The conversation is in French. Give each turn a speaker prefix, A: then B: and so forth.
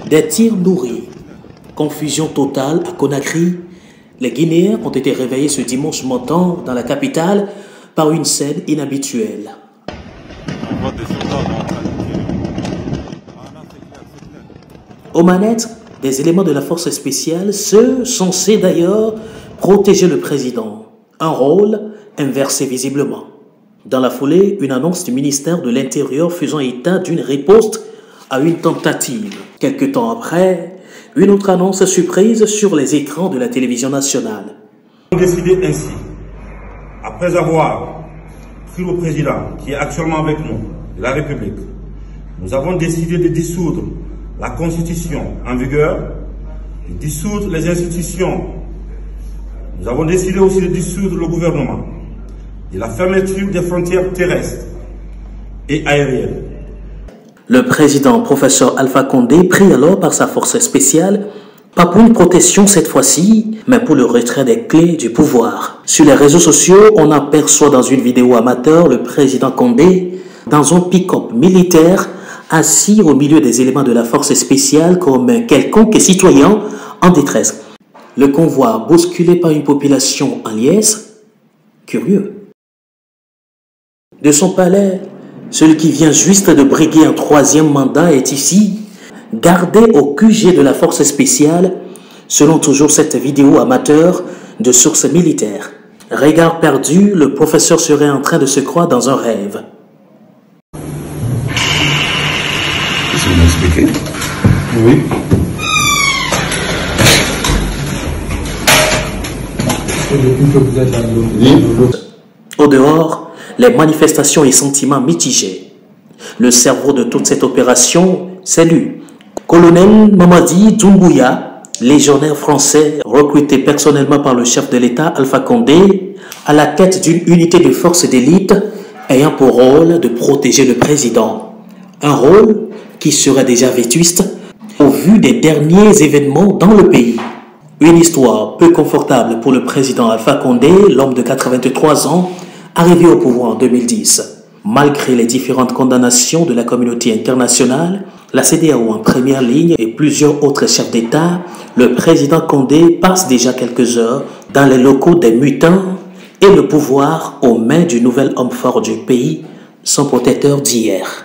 A: Des tirs nourris, confusion totale à Conakry. Les Guinéens ont été réveillés ce dimanche matin dans la capitale par une scène inhabituelle. Aux manettes, des éléments de la force spéciale, ceux censés d'ailleurs protéger le président. Un rôle inversé visiblement. Dans la foulée, une annonce du ministère de l'Intérieur faisant état d'une riposte à une tentative. Quelque temps après, une autre annonce surprise sur les écrans de la télévision nationale.
B: Nous avons décidé ainsi, après avoir pris le président qui est actuellement avec nous, de la République, nous avons décidé de dissoudre la Constitution en vigueur, de dissoudre les institutions. Nous avons décidé aussi de dissoudre le gouvernement, de la fermeture des frontières terrestres et aériennes.
A: Le président, professeur Alpha Condé, prie alors par sa force spéciale, pas pour une protection cette fois-ci, mais pour le retrait des clés du pouvoir. Sur les réseaux sociaux, on aperçoit dans une vidéo amateur le président Condé dans un pick-up militaire assis au milieu des éléments de la force spéciale comme un quelconque citoyen en détresse. Le convoi bousculé par une population en liesse, curieux. De son palais, celui qui vient juste de briguer un troisième mandat est ici, gardé au QG de la force spéciale, selon toujours cette vidéo amateur de sources militaires. Regard perdu, le professeur serait en train de se croire dans un rêve.
C: Qu'est-ce que vous m'expliquez? Oui.
A: Au dehors, les manifestations et sentiments mitigés. Le cerveau de toute cette opération, c'est lui. Colonel Mamadi Doumbouya, légionnaire français recruté personnellement par le chef de l'État Alpha Condé, à la tête d'une unité de force d'élite ayant pour rôle de protéger le président. Un rôle qui serait déjà vétuste au vu des derniers événements dans le pays. Une histoire peu confortable pour le président Alpha Condé, l'homme de 83 ans, arrivé au pouvoir en 2010. Malgré les différentes condamnations de la communauté internationale, la CEDEAO en première ligne et plusieurs autres chefs d'État, le président Condé passe déjà quelques heures dans les locaux des mutins et le pouvoir aux mains du nouvel homme fort du pays, son protecteur d'hier.